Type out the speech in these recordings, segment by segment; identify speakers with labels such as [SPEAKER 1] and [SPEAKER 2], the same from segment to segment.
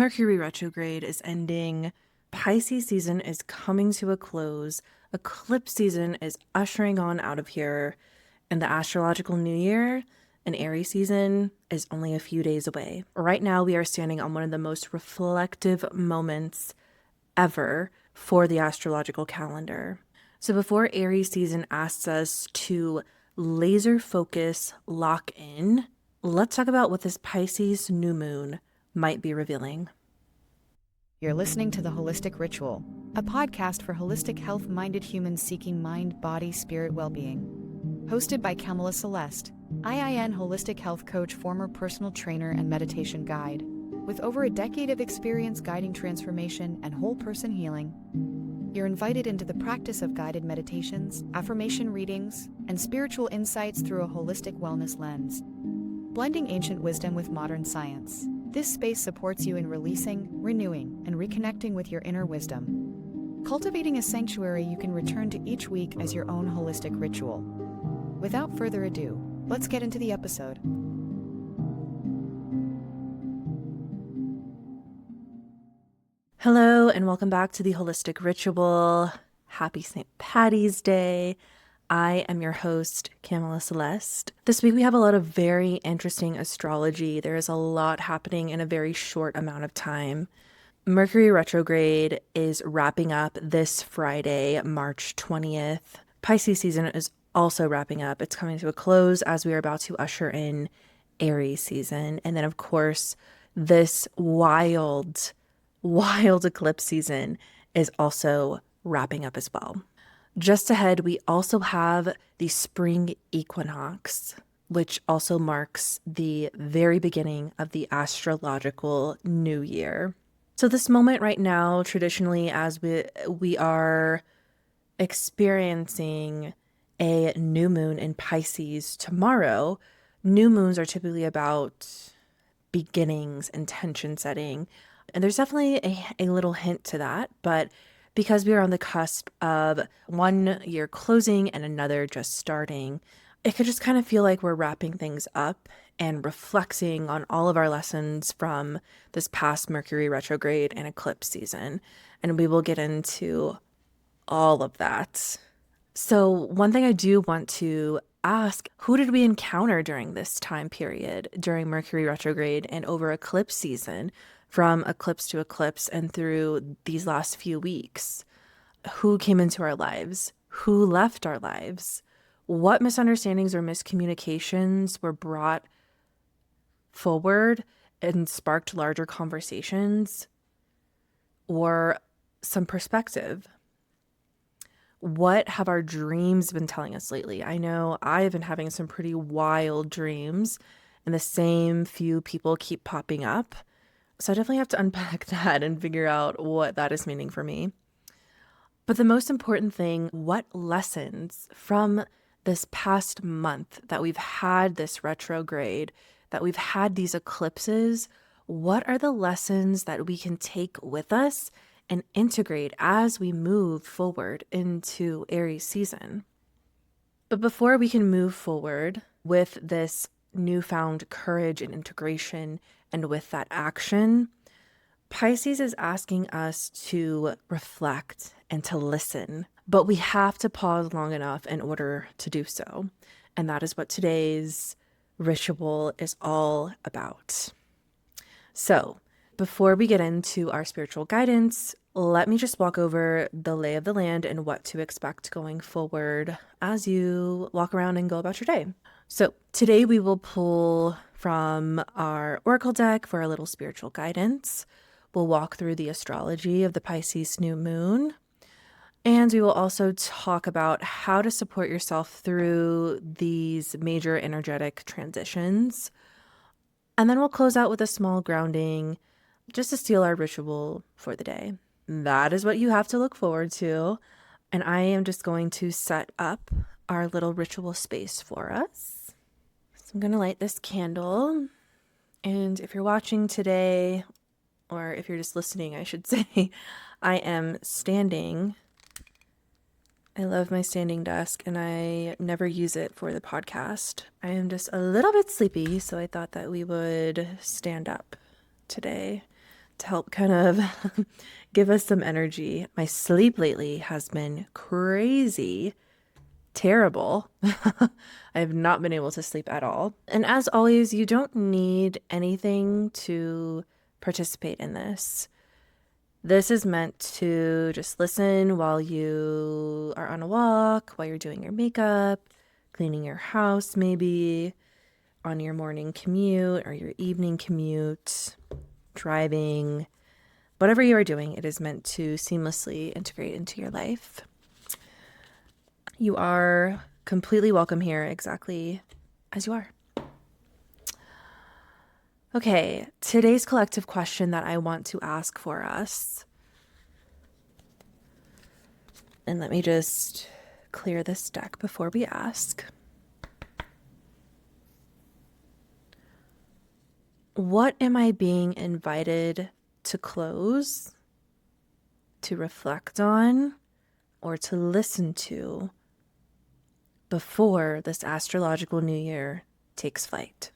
[SPEAKER 1] Mercury retrograde is ending. Pisces season is coming to a close. Eclipse season is ushering on out of here. And the astrological new year and Aries season is only a few days away. Right now, we are standing on one of the most reflective moments ever for the astrological calendar. So before Aries season asks us to laser focus, lock in, let's talk about what this Pisces new moon might be revealing.
[SPEAKER 2] You're listening to The Holistic Ritual, a podcast for holistic health-minded humans seeking mind, body, spirit well-being. Hosted by Kamala Celeste, IIN holistic health coach, former personal trainer, and meditation guide. With over a decade of experience guiding transformation and whole person healing, you're invited into the practice of guided meditations, affirmation readings, and spiritual insights through a holistic wellness lens. Blending ancient wisdom with modern science, this space supports you in releasing, renewing, and reconnecting with your inner wisdom. Cultivating a sanctuary you can return to each week as your own holistic ritual. Without further ado, let's get into the episode.
[SPEAKER 1] Hello, and welcome back to the Holistic Ritual. Happy St. Patty's Day. I am your host, Kamala Celeste. This week we have a lot of very interesting astrology. There is a lot happening in a very short amount of time. Mercury retrograde is wrapping up this Friday, March 20th. Pisces season is also wrapping up. It's coming to a close as we are about to usher in Aries season. And then, of course, this wild eclipse season is also wrapping up as well. Just ahead, we also have the spring equinox, which also marks the very beginning of the astrological new year. So this moment right now, traditionally, as we are experiencing a new moon in Pisces tomorrow, new moons are typically about beginnings, intention setting. And there's definitely a little hint to that, but because we are on the cusp of one year closing and another just starting, it could just kind of feel like we're wrapping things up and reflecting on all of our lessons from this past Mercury retrograde and eclipse season. And we will get into all of that. So one thing I do want to ask, who did we encounter during this time period, during Mercury retrograde and over eclipse season? From eclipse to eclipse and through these last few weeks? Who came into our lives? Who left our lives? What misunderstandings or miscommunications were brought forward and sparked larger conversations or some perspective? What have our dreams been telling us lately? I know I have been having some pretty wild dreams, and the same few people keep popping up. So I definitely have to unpack that and figure out what that is meaning for me. But the most important thing, what lessons from this past month that we've had this retrograde, that we've had these eclipses, what are the lessons that we can take with us and integrate as we move forward into Aries season? But before we can move forward with this newfound courage and integration, and with that action, Pisces is asking us to reflect and to listen, but we have to pause long enough in order to do so. And that is what today's ritual is all about. So before we get into our spiritual guidance, let me just walk over the lay of the land and what to expect going forward as you walk around and go about your day. So today we will pull from our oracle deck for a little spiritual guidance. We'll walk through the astrology of the Pisces new moon. And we will also talk about how to support yourself through these major energetic transitions. And then we'll close out with a small grounding just to seal our ritual for the day. That is what you have to look forward to. And I am just going to set up our little ritual space for us. So I'm going to light this candle. And if you're watching today, or if you're just listening, I should say, I am standing. I love my standing desk and I never use it for the podcast. I am just a little bit sleepy, so I thought that we would stand up today to help kind of give us some energy. My sleep lately has been crazy, terrible. I have not been able to sleep at all. And as always, you don't need anything to participate in this. This is meant to just listen while you are on a walk, while you're doing your makeup, cleaning your house, maybe on your morning commute or your evening commute, driving, whatever you are doing, it is meant to seamlessly integrate into your life. You are completely welcome here exactly as you are. Okay, today's collective question that I want to ask for us. And let me just clear this deck before we ask. What am I being invited to close, to reflect on, or to listen to before this astrological new year takes flight?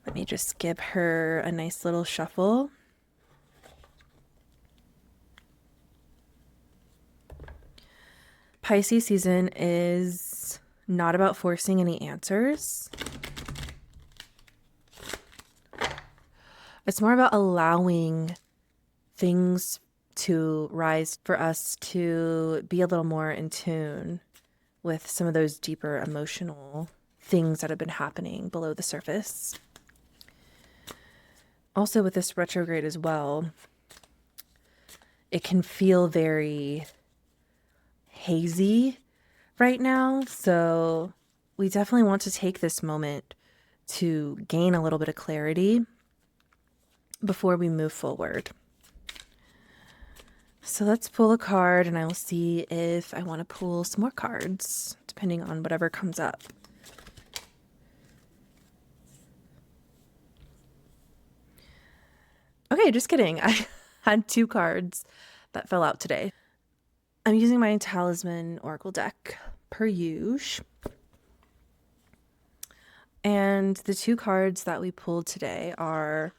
[SPEAKER 1] Let me just give her a nice little shuffle. Pisces season is not about forcing any answers. It's more about allowing things to rise for us to be a little more in tune with some of those deeper emotional things that have been happening below the surface. Also with this retrograde as well, it can feel very hazy right now. So we definitely want to take this moment to gain a little bit of clarity before we move forward. So let's pull a card and I will see if I want to pull some more cards, depending on whatever comes up. Okay, just kidding. I had 2 cards that fell out today. I'm using my Talisman Oracle deck per usual. And the 2 cards that we pulled today are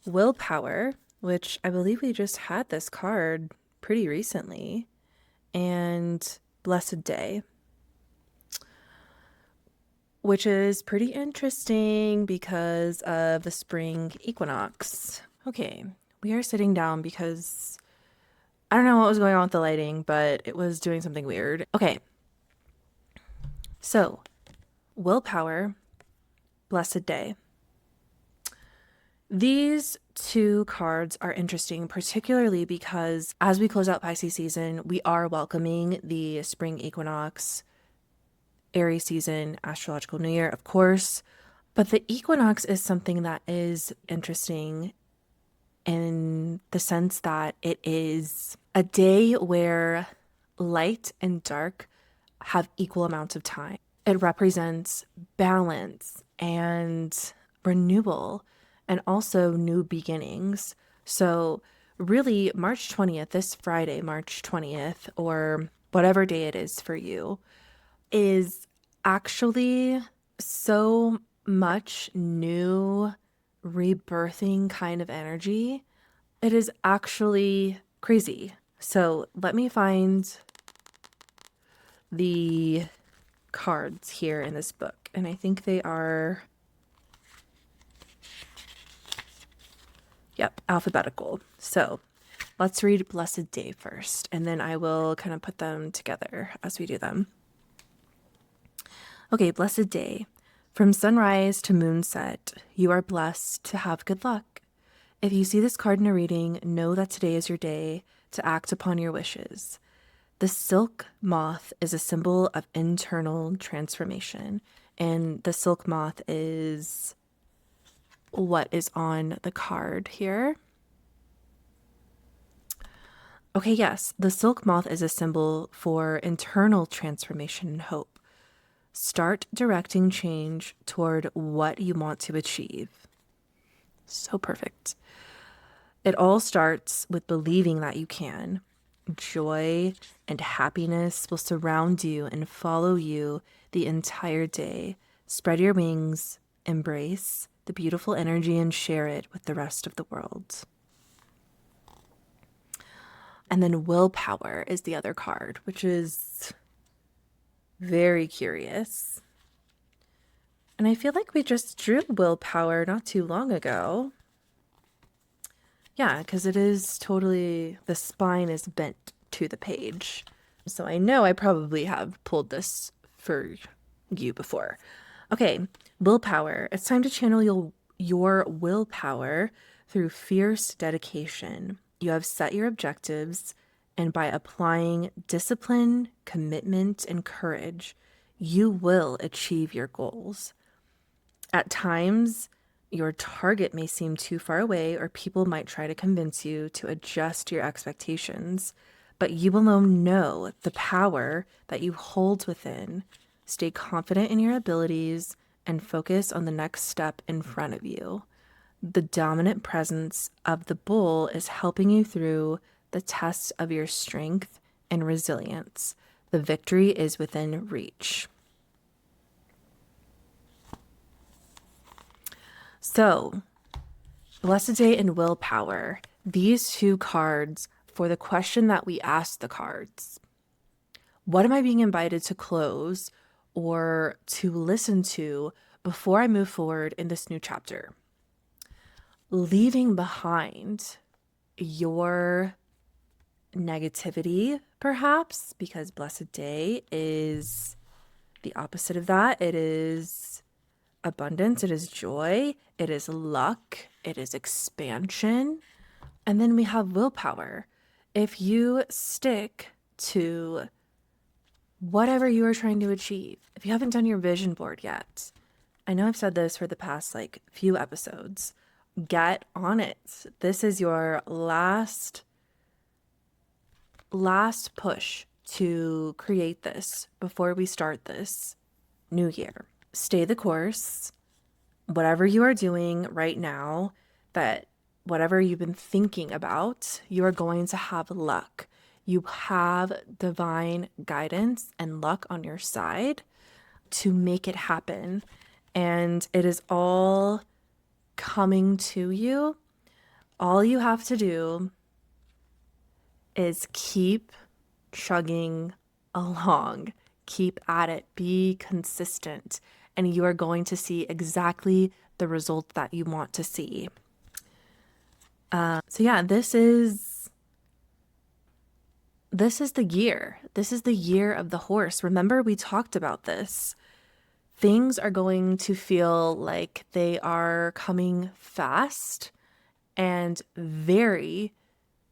[SPEAKER 1] Willpower, which I believe we just had this card pretty recently, and Blessed Day, which is pretty interesting because of the spring equinox. Okay, we are sitting down because I don't know what was going on with the lighting, but it was doing something weird. Okay, so Willpower, Blessed Day. These 2 cards are interesting, particularly because as we close out Pisces season, we are welcoming the spring equinox, Aries season, astrological new year, of course. But the equinox is something that is interesting in the sense that it is a day where light and dark have equal amounts of time. It represents balance and renewal and also new beginnings. So really March 20th, this Friday, March 20th, or whatever day it is for you, is actually so much new rebirthing kind of energy. It is actually crazy. So let me find the cards here in this book. And I think they are, yep, alphabetical. So let's read Blessed Day first, and then I will kind of put them together as we do them. Okay, Blessed Day. From sunrise to moonset, you are blessed to have good luck. If you see this card in a reading, know that today is your day to act upon your wishes. The silk moth is a symbol of internal transformation, and the silk moth is what is on the card here. Okay, yes, the silk moth is a symbol for internal transformation and hope. Start directing change toward what you want to achieve. So perfect. It all starts with believing that you can. Joy and happiness will surround you and follow you the entire day. Spread your wings, embrace the the beautiful energy and share it with the rest of the world. And then willpower is the other card, which is very curious. And I feel like we just drew willpower not too long ago. Yeah, because it is totally, the spine is bent to the page. So I know I probably have pulled this for you before. Okay, willpower. It's time to channel your willpower through fierce dedication. You have set your objectives, and by applying discipline, commitment, and courage, you will achieve your goals. At times, your target may seem too far away, or people might try to convince you to adjust your expectations, but you alone know the power that you hold within. Stay confident in your abilities and focus on the next step in front of you. The dominant presence of the bull is helping you through the tests of your strength and resilience. The victory is within reach. So, Blessed Day and Willpower, these two cards for the question that we asked the cards. What am I being invited to close or to listen to before I move forward in this new chapter? Leaving behind your negativity, perhaps, because Blessed Day is the opposite of that. It is abundance, it is joy, it is luck, it is expansion. And then we have willpower. If you stick to whatever you are trying to achieve, if you haven't done your vision board yet, I know I've said this for the past few episodes, get on it. This is your last push to create this before we start this new year. Stay the course. Whatever you are doing right now, that whatever you've been thinking about, you are going to have luck. You have divine guidance and luck on your side to make it happen. And it is all coming to you. All you have to do is keep chugging along. Keep at it. Be consistent. And you are going to see exactly the result that you want to see. So yeah, this is the year. This is the year of the horse. Remember, we talked about this. Things are going to feel like they are coming fast and very,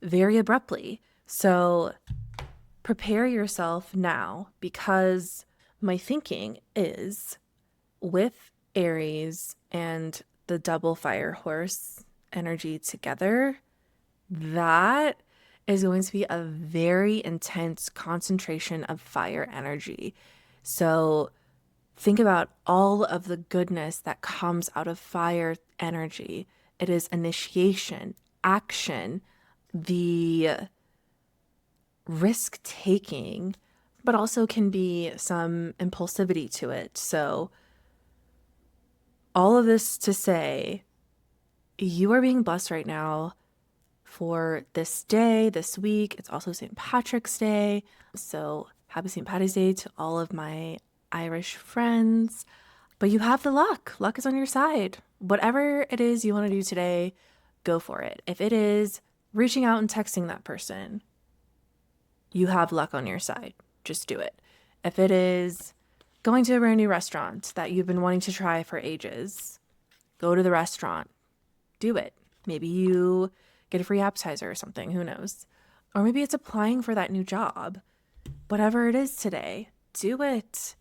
[SPEAKER 1] very abruptly. So prepare yourself now, because my thinking is with Aries and the double fire horse energy together, that is going to be a very intense concentration of fire energy. So think about all of the goodness that comes out of fire energy. It is initiation, action, the risk taking, but also can be some impulsivity to it. So all of this to say, you are being blessed right now for this day, this week. It's also St. Patrick's Day. So happy St. Patty's Day to all of my Irish friends. But you have the luck. Luck is on your side. Whatever it is you want to do today, go for it. If it is reaching out and texting that person, you have luck on your side. Just do it. If it is going to a brand new restaurant that you've been wanting to try for ages, go to the restaurant. Do it. Maybe you get a free appetizer or something. Who knows? Or maybe it's applying for that new job. Whatever it is today, do it.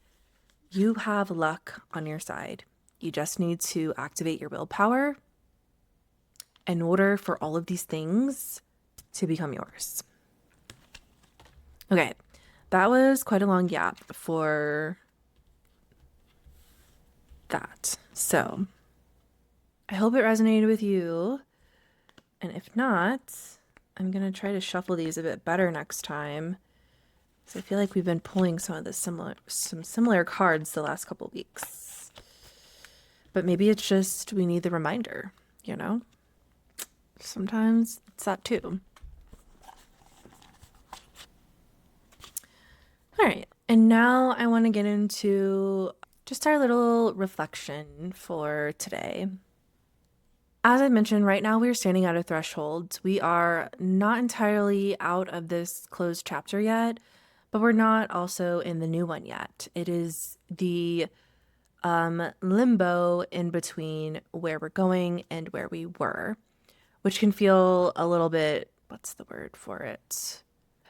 [SPEAKER 1] You have luck on your side. You just need to activate your willpower in order for all of these things to become yours. Okay, that was quite a long yap for that. So I hope it resonated with you. And if not, I'm going to try to shuffle these a bit better next time, because I feel like we've been pulling some similar cards the last couple weeks. But maybe it's just we need the reminder, you know? Sometimes it's that too. All right. And now I want to get into just our little reflection for today. As I mentioned, right now we're standing at a threshold. We are not entirely out of this closed chapter yet, but we're not also in the new one yet. It is the limbo in between where we're going and where we were, which can feel a little bit, what's the word for it?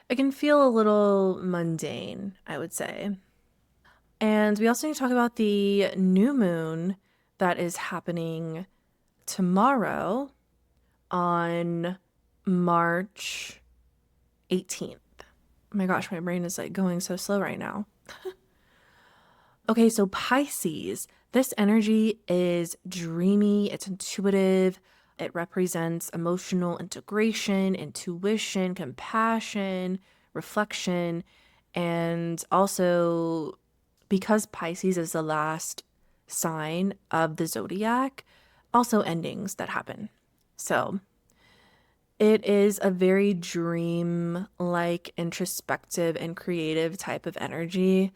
[SPEAKER 1] It can feel a little mundane, I would say. And we also need to talk about the new moon that is happening tomorrow on March 18th. Oh my gosh, my brain is like going so slow right now. Okay, so Pisces, this energy is dreamy, it's intuitive, it represents emotional integration, intuition, compassion, reflection, and also because Pisces is the last sign of the zodiac, also endings that happen. So it is a very dream like, introspective, and creative type of energy.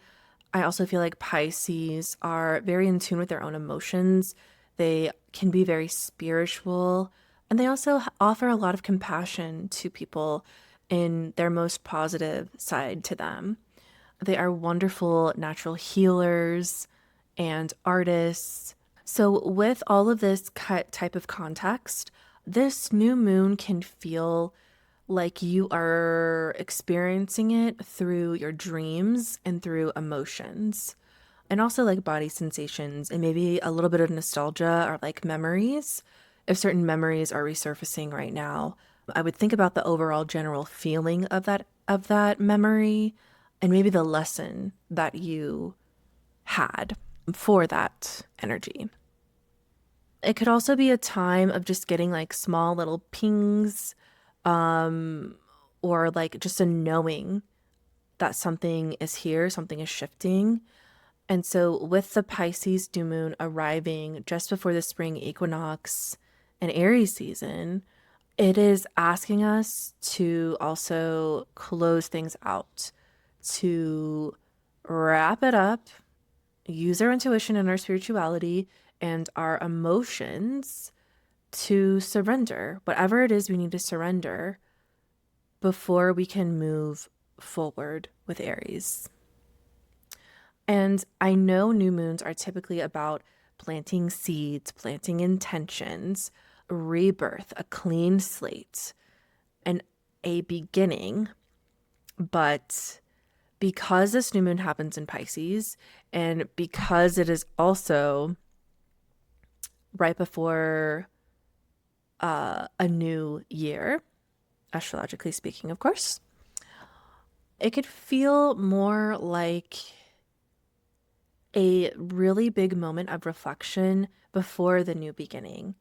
[SPEAKER 1] I also feel like Pisces are very in tune with their own emotions. They can be very spiritual, and they also offer a lot of compassion to people in their most positive side to them. They are wonderful natural healers and artists. So, with all of this type of context, this new moon can feel like you are experiencing it through your dreams and through emotions, and also like body sensations and maybe a little bit of nostalgia or like memories. If certain memories are resurfacing right now, I would think about the overall general feeling of that memory and maybe the lesson that you had for that energy. It could also be a time of just getting like small little pings, or like just a knowing that something is here, something is shifting. And so, with the Pisces new moon arriving just before the spring equinox and Aries season, it is asking us to also close things out, to wrap it up, use our intuition and our spirituality and our emotions to surrender whatever it is we need to surrender before we can move forward with Aries. And I know new moons are typically about planting seeds, planting intentions, rebirth, a clean slate, and a beginning. But because this new moon happens in Pisces, and because it is also right before a new year, astrologically speaking, of course, it could feel more like a really big moment of reflection before the new beginning.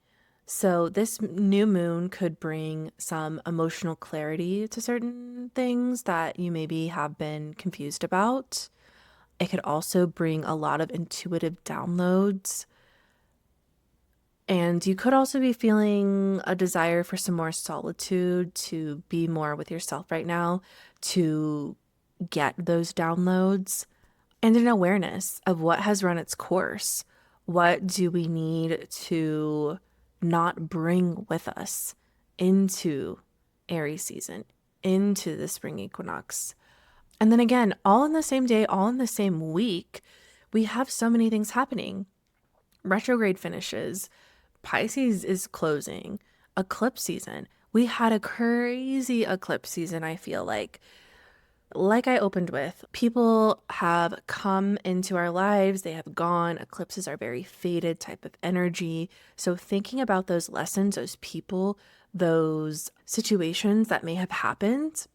[SPEAKER 1] So, this new moon could bring some emotional clarity to certain things that you maybe have been confused about. It could also bring a lot of intuitive downloads. And you could also be feeling a desire for some more solitude, to be more with yourself right now, to get those downloads, and an awareness of what has run its course. What do we need to not bring with us into Aries season, into the spring equinox? And then again, all in the same day, all in the same week, we have so many things happening. Retrograde finishes, Pisces is closing, eclipse season. We had a crazy eclipse season, I feel like. Like I opened with, people have come into our lives, they have gone. Eclipses are very faded type of energy. So thinking about those lessons, those people, those situations that may have happened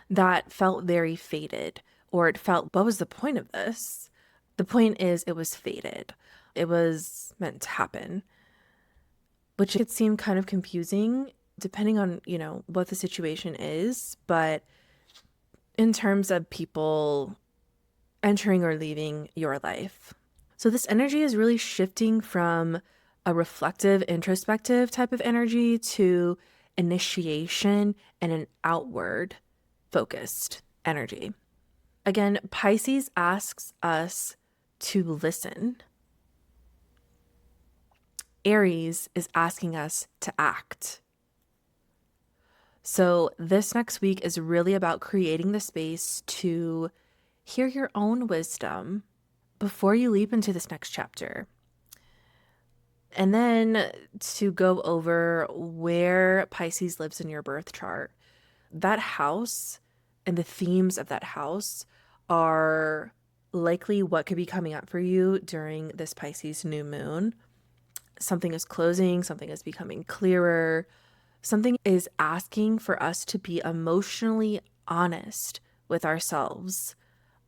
[SPEAKER 1] that felt very faded, or it felt, what was the point of this? The point is, it was faded. It was meant to happen, which could seem kind of confusing depending on, what the situation is. But in terms of people entering or leaving your life. So this energy is really shifting from a reflective, introspective type of energy to initiation and an outward focused energy. Again, Pisces asks us to listen. Aries is asking us to act. So this next week is really about creating the space to hear your own wisdom before you leap into this next chapter. And then to go over where Pisces lives in your birth chart. That house and the themes of that house are likely what could be coming up for you during this Pisces new moon. Something is closing, something is becoming clearer, something is asking for us to be emotionally honest with ourselves.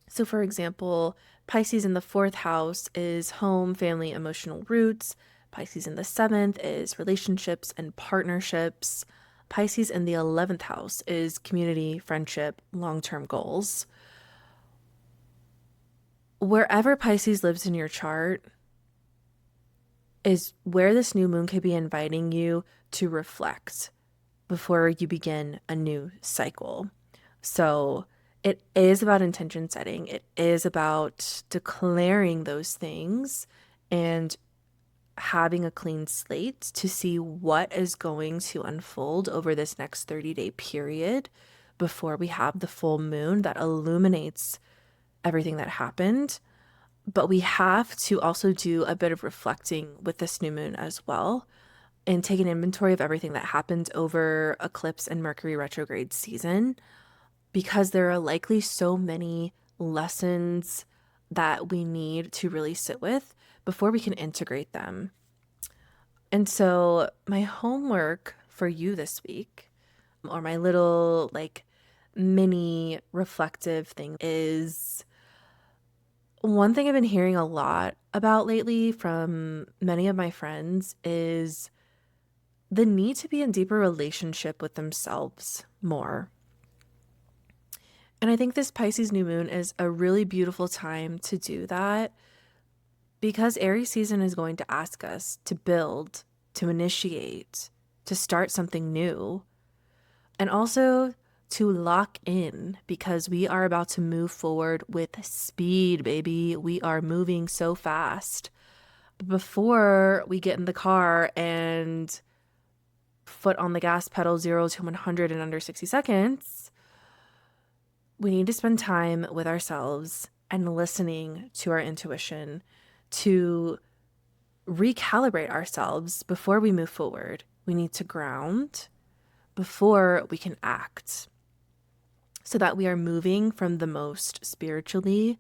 [SPEAKER 1] So, for example, Pisces in the fourth house is home, family, emotional roots. Pisces in the seventh is relationships and partnerships. Pisces in the 11th house is community, friendship, long-term goals. Wherever Pisces lives in your chart is where this new moon could be inviting you to reflect before you begin a new cycle. So it is about intention setting. It is about declaring those things and having a clean slate to see what is going to unfold over this next 30-day period before we have the full moon that illuminates everything that happened. But we have to also do a bit of reflecting with this new moon as well and take an inventory of everything that happened over Eclipse and Mercury retrograde season, because there are likely so many lessons that we need to really sit with before we can integrate them. And so, my homework for you this week, or my little like mini reflective thing, is one thing I've been hearing a lot about lately from many of my friends is the need to be in deeper relationship with themselves more. And I think this Pisces new moon is a really beautiful time to do that because Aries season is going to ask us to build, to initiate, to start something new, and also to lock in because we are about to move forward with speed, baby. We are moving so fast. Before we get in the car and foot on the gas pedal 0 to 100 in under 60 seconds, we need to spend time with ourselves and listening to our intuition to recalibrate ourselves before we move forward. We need to ground before we can act so that we are moving from the most spiritually,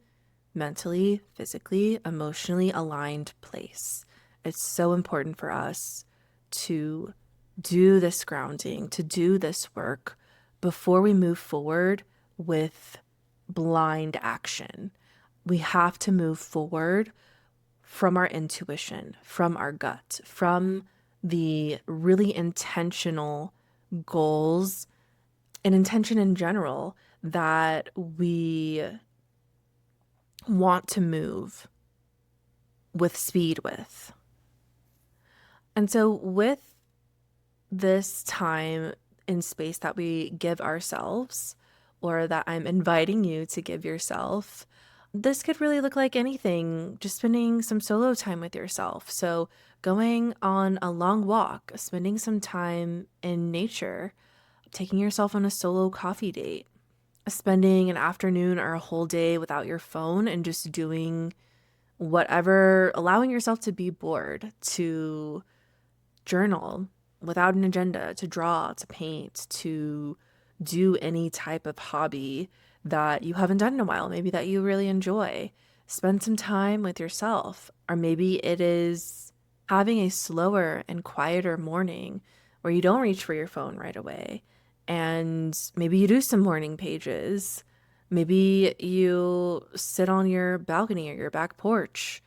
[SPEAKER 1] mentally, physically, emotionally aligned place. It's so important for us to do this grounding, to do this work before we move forward with blind action. We have to move forward from our intuition, from our gut, from the really intentional goals and intention in general that we want to move with speed with. And so with this time and space that we give ourselves, or that I'm inviting you to give yourself, this could really look like anything, just spending some solo time with yourself. So going on a long walk, spending some time in nature, taking yourself on a solo coffee date, spending an afternoon or a whole day without your phone and just doing whatever, allowing yourself to be bored, to journal without an agenda, to draw, to paint, to do any type of hobby that you haven't done in a while, maybe that you really enjoy. Spend some time with yourself. Or maybe it is having a slower and quieter morning where you don't reach for your phone right away. And maybe you do some morning pages. Maybe you sit on your balcony or your back porch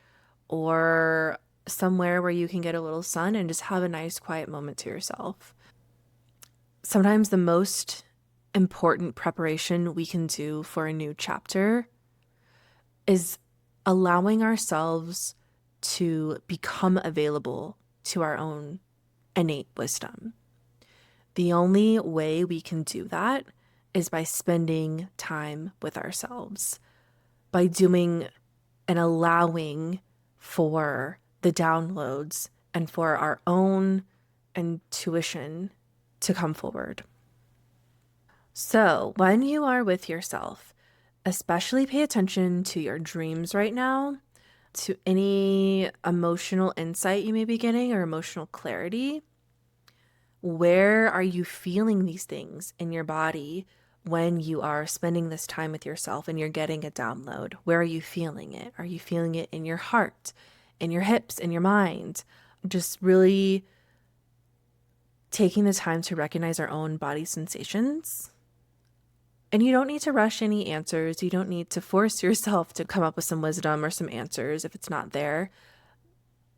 [SPEAKER 1] or somewhere where you can get a little sun and just have a nice quiet moment to yourself. Sometimes the most important preparation we can do for a new chapter is allowing ourselves to become available to our own innate wisdom. The only way we can do that is by spending time with ourselves, by doing and allowing for the downloads and for our own intuition to come forward. So, when you are with yourself, especially pay attention to your dreams right now, to any emotional insight you may be getting or emotional clarity. Where are you feeling these things in your body when you are spending this time with yourself and you're getting a download? Where are you feeling it? Are you feeling it in your heart, in your hips, in your mind? Just really taking the time to recognize our own body sensations. And you don't need to rush any answers. You don't need to force yourself to come up with some wisdom or some answers if it's not there.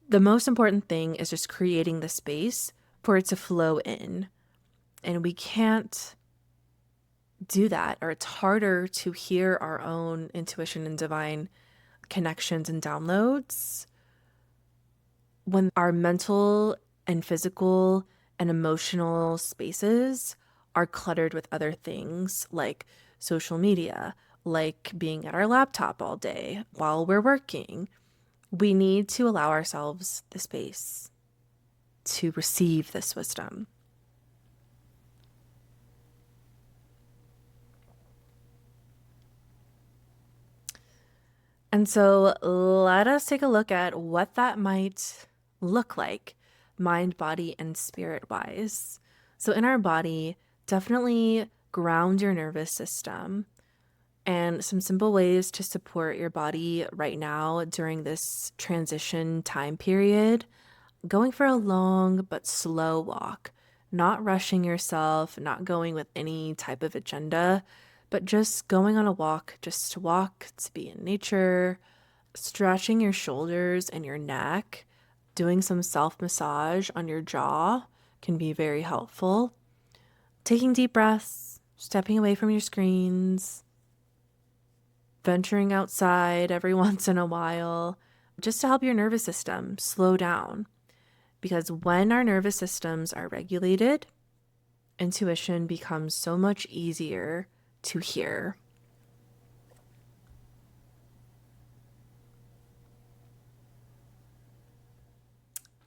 [SPEAKER 1] The most important thing is just creating the space for it to flow in. And we can't do that, or it's harder to hear our own intuition and divine connections and downloads when our mental and physical and emotional spaces are cluttered with other things like social media, like being at our laptop all day while we're working. We need to allow ourselves the space to receive this wisdom. And so let us take a look at what that might look like, mind, body, and spirit wise. So, in our body, definitely ground your nervous system. And some simple ways to support your body right now during this transition time period: going for a long but slow walk, not rushing yourself, not going with any type of agenda, but just going on a walk, just to walk, to be in nature, stretching your shoulders and your neck, doing some self massage on your jaw can be very helpful. Taking deep breaths, stepping away from your screens, venturing outside every once in a while, just to help your nervous system slow down. Because when our nervous systems are regulated, intuition becomes so much easier to hear.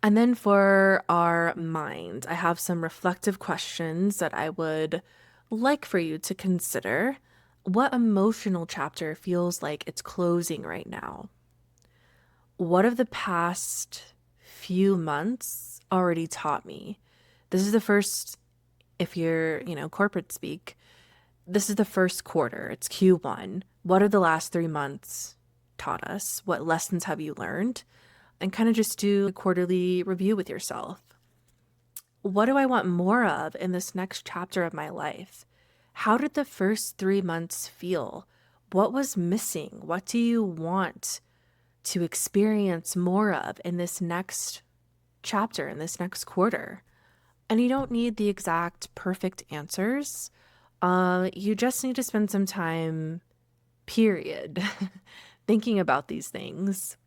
[SPEAKER 1] And then for our mind, I have some reflective questions that I would like for you to consider. What emotional chapter feels like it's closing right now? What have the past few months already taught me? This is the first, if you're, corporate speak, this is the first quarter. It's Q1. What have the last 3 months taught us? What lessons have you learned? And kind of just do a quarterly review with yourself. What do I want more of in this next chapter of my life? How did the first 3 months feel? What was missing? What do you want to experience more of in this next chapter, in this next quarter? And you don't need the exact perfect answers. You just need to spend some time, period, thinking about these things.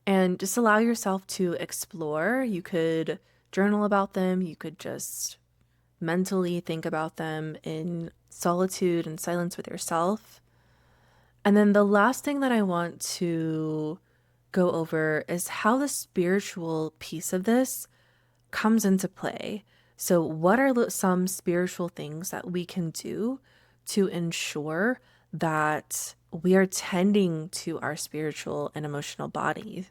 [SPEAKER 1] And just allow yourself to explore. You could journal about them. You could just mentally think about them in solitude and silence with yourself. And then the last thing that I want to go over is how the spiritual piece of this comes into play. So, what are some spiritual things that we can do to ensure that we are tending to our spiritual and emotional body?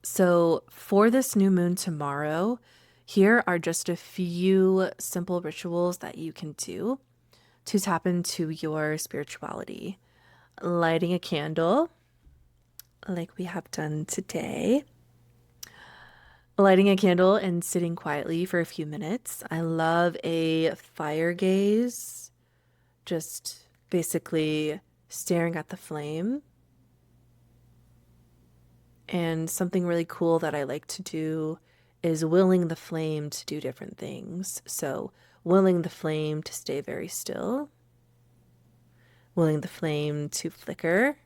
[SPEAKER 1] So, for this new moon tomorrow, here are just a few simple rituals that you can do to tap into your spirituality. Lighting a candle, like we have done today. Lighting a candle and sitting quietly for a few minutes. I love a fire gaze, just basically staring at the flame. And something really cool that I like to do is willing the flame to do different things. So, willing the flame to stay very still, willing the flame to flicker,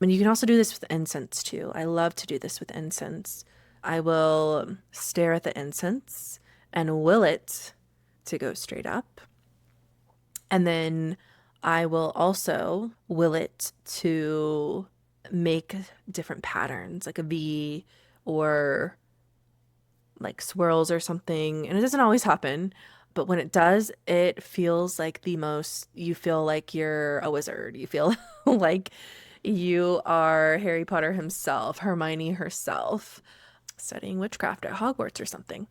[SPEAKER 1] And you can also do this with incense too. I love to do this with incense. I will stare at the incense and will it to go straight up. And then I will also will it to make different patterns, like a V or like swirls or something. And it doesn't always happen, but when it does, it feels like the most, you feel like you're a wizard. You feel like you are Harry Potter himself, Hermione herself, studying witchcraft at Hogwarts or something.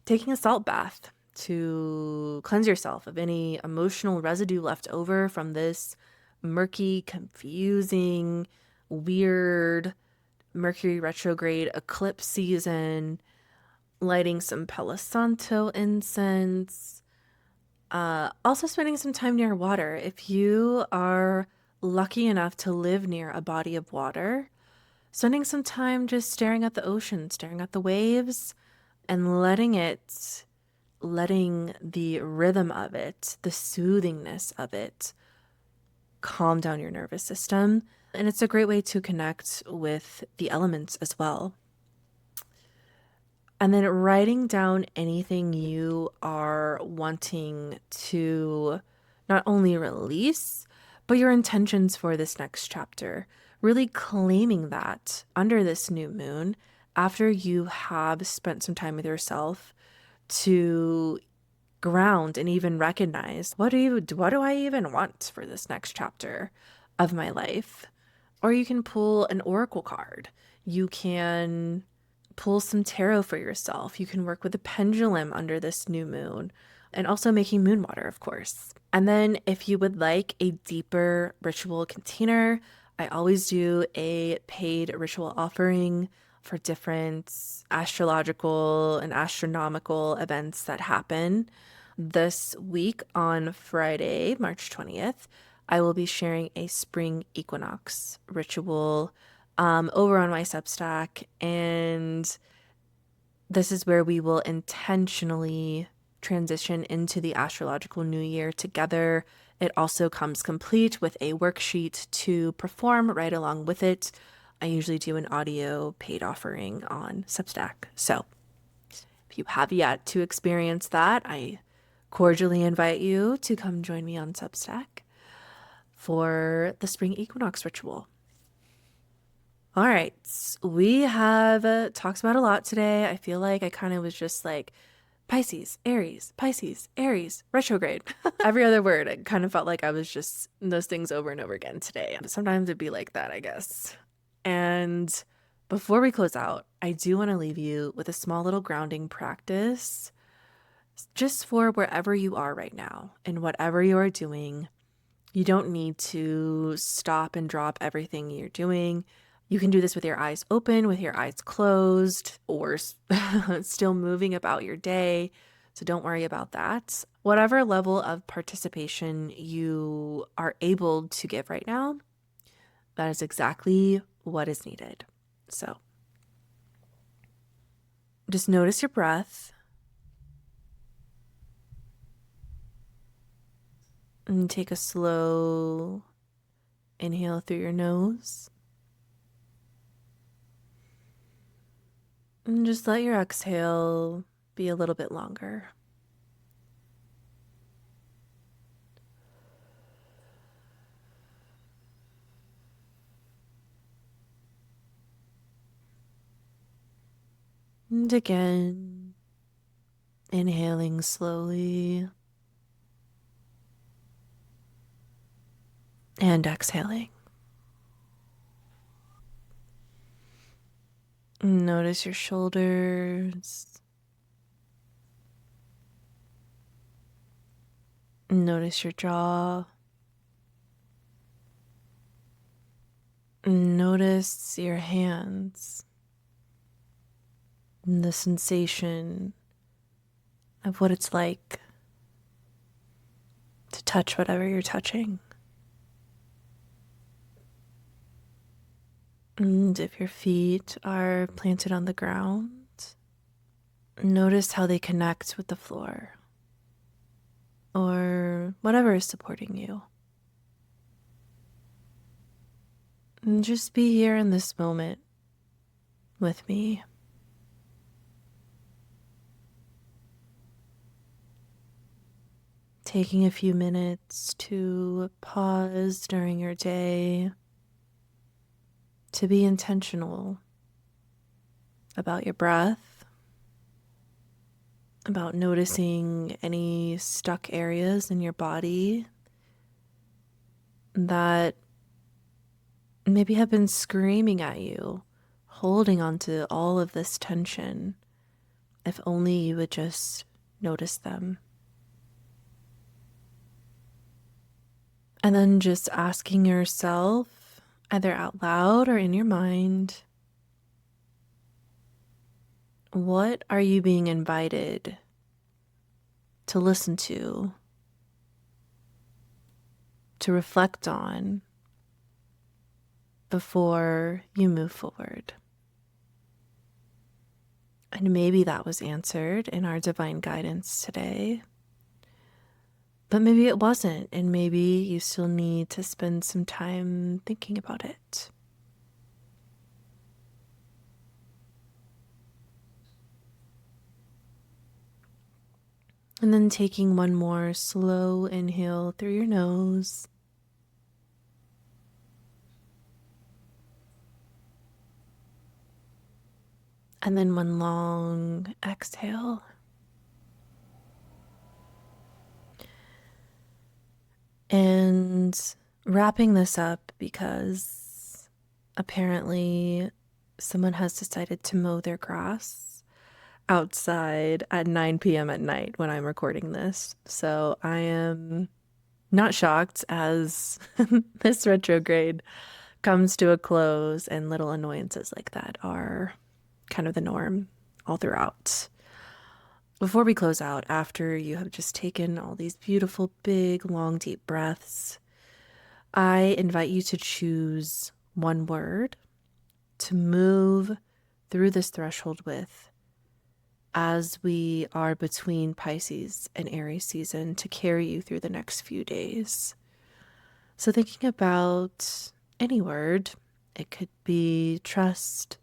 [SPEAKER 1] Taking a salt bath to cleanse yourself of any emotional residue left over from this murky, confusing, weird Mercury retrograde eclipse season, lighting some Palo Santo incense, also spending some time near water. If you are lucky enough to live near a body of water, spending some time just staring at the ocean, staring at the waves, and letting the rhythm of it, the soothingness of it, calm down your nervous system. And it's a great way to connect with the elements as well. And then writing down anything you are wanting to not only release, but your intentions for this next chapter. Really claiming that under this new moon, after you have spent some time with yourself to ground and even recognize what do I even want for this next chapter of my life? Or you can pull an oracle card. You can pull some tarot for yourself. You can work with a pendulum under this new moon and also making moon water, of course. And then if you would like a deeper ritual container, I always do a paid ritual offering for different astrological and astronomical events that happen. This week on Friday, March 20th, I will be sharing a spring equinox ritual over on my Substack. And this is where we will intentionally transition into the astrological new year together. It also comes complete with a worksheet to perform right along with it. I usually do an audio paid offering on Substack. So if you have yet to experience that, I cordially invite you to come join me on Substack for the spring equinox ritual. All right, we have talked about a lot today. I feel like I kind of was just like Pisces, Aries, retrograde. Every other word, it kind of felt like I was just those things over and over again today. Sometimes it'd be like that, I guess. And before we close out, I do want to leave you with a small little grounding practice just for wherever you are right now and whatever you are doing. You don't need to stop and drop everything you're doing. You can do this with your eyes open, with your eyes closed, or still moving about your day. So don't worry about that. Whatever level of participation you are able to give right now, that is exactly what is needed. So just notice your breath and take a slow inhale through your nose. And just let your exhale be a little bit longer. And again, inhaling slowly and exhaling. Notice your shoulders. Notice your jaw. Notice your hands and the sensation of what it's like to touch whatever you're touching. And if your feet are planted on the ground, notice how they connect with the floor or whatever is supporting you. And just be here in this moment with me. Taking a few minutes to pause during your day, to be intentional about your breath, about noticing any stuck areas in your body that maybe have been screaming at you, holding on to all of this tension. If only you would just notice them. And then just asking yourself, either out loud or in your mind, what are you being invited to listen to reflect on before you move forward? And maybe that was answered in our divine guidance today. But maybe it wasn't, and maybe you still need to spend some time thinking about it. And then taking one more slow inhale through your nose. And then one long exhale. And wrapping this up because apparently someone has decided to mow their grass outside at 9 p.m. at night when I'm recording this. So I am not shocked as this retrograde comes to a close and little annoyances like that are kind of the norm all throughout. Before we close out, after you have just taken all these beautiful, big, long, deep breaths, I invite you to choose one word to move through this threshold with as we are between Pisces and Aries season to carry you through the next few days. So thinking about any word, it could be trust,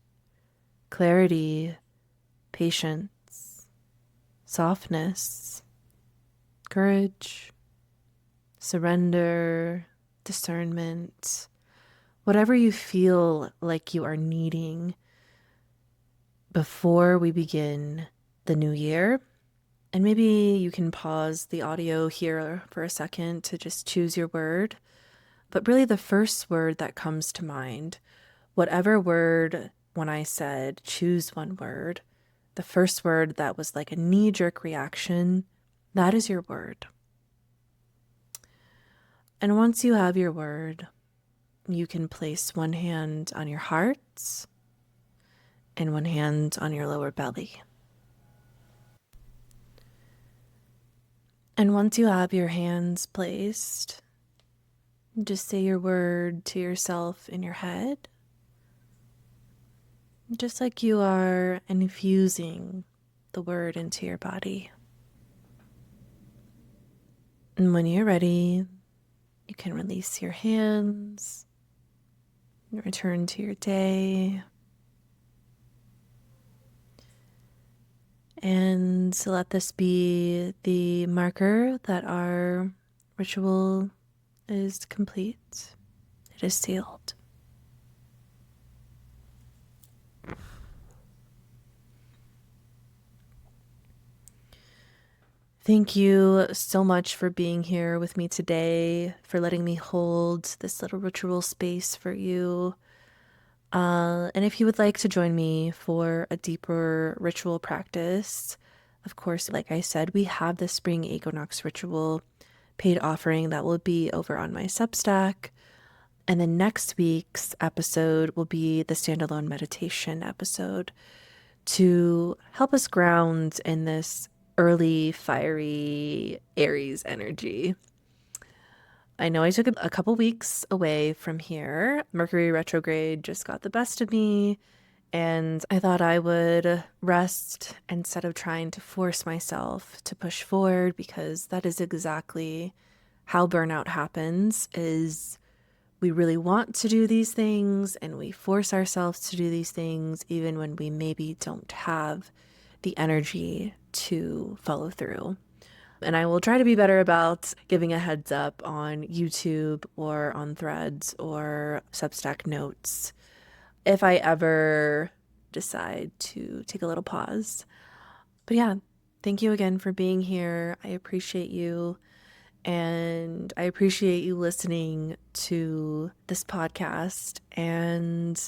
[SPEAKER 1] clarity, patience, softness, courage, surrender, discernment, whatever you feel like you are needing before we begin the new year. And maybe you can pause the audio here for a second to just choose your word. But really, the first word that comes to mind, whatever word, when I said choose one word, the first word that was like a knee-jerk reaction, that is your word. And once you have your word, you can place one hand on your heart and one hand on your lower belly. And once you have your hands placed, just say your word to yourself in your head, just like you are infusing the word into your body. And when you're ready, you can release your hands and return to your day. And let this be the marker that our ritual is complete. It is sealed. Thank you so much for being here with me today, for letting me hold this little ritual space for you. And if you would like to join me for a deeper ritual practice, of course, like I said, we have the spring equinox ritual paid offering that will be over on my Substack. And then next week's episode will be the standalone meditation episode to help us ground in this early, fiery Aries energy. I know I took a couple weeks away from here. Mercury retrograde just got the best of me, and I thought I would rest instead of trying to force myself to push forward, because that is exactly how burnout happens, is we really want to do these things and we force ourselves to do these things even when we maybe don't have the energy to follow through. And I will try to be better about giving a heads up on YouTube or on Threads or Substack notes if I ever decide to take a little pause. But yeah, thank you again for being here. I appreciate you. And I appreciate you listening to this podcast. And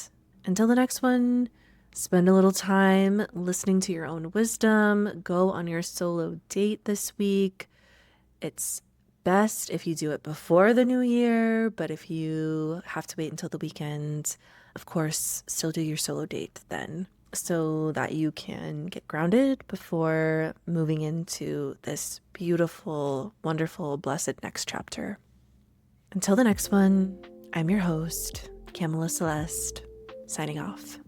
[SPEAKER 1] until the next one, spend a little time listening to your own wisdom. Go on your solo date this week. It's best if you do it before the new year, but if you have to wait until the weekend, of course, still do your solo date then, so that you can get grounded before moving into this beautiful, wonderful, blessed next chapter. Until the next one, I'm your host, Camilla Celeste, signing off.